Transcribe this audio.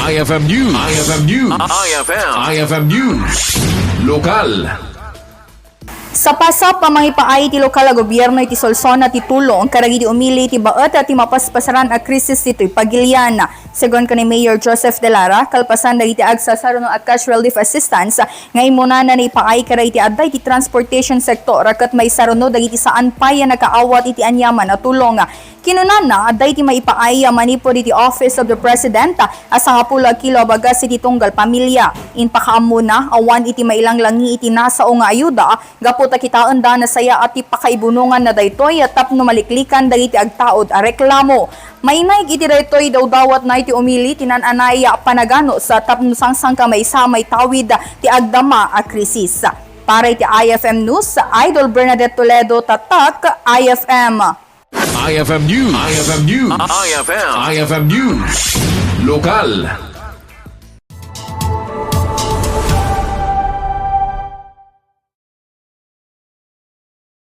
IFM News. IFM News. IFM News. Lokal. Sa pasap pamahipaay ti lokal a gobyerno iti Solsona ti Tulong Kadagiti umili ti Baet at ti mapaspasaran a krisis dito'y Pagiliana. Segon ni Mayor Joseph De Lara, kalpasan dagiti agsasaruno at cash relief assistance nga imuna na ipaay kadagiti adday ti transportation sector ket may saruno dagiti saan paya nakaawat iti anyaman a tulong. Kinunana adday ti maipaay manipod iti Office of the President asa nga pula kilo bagas iti tunggal pamilya. Inpakaamuna awan iti mailanglangi iti nasao nga ayuda gapu ta kitaan da na saya at ipakaibunungan na daytoy at tapno maliklikan dagiti agtaod a reklamo. Mainay iti daytoy daw dawat na iti umili tinananaya panagano sa tapno sangsang kamay sa may tawid ti agdama a krisis. Para iti IFM News, Idol Bernadette Toledo, Tatak, IFM. IFM News. IFM News. IFM News. Lokal.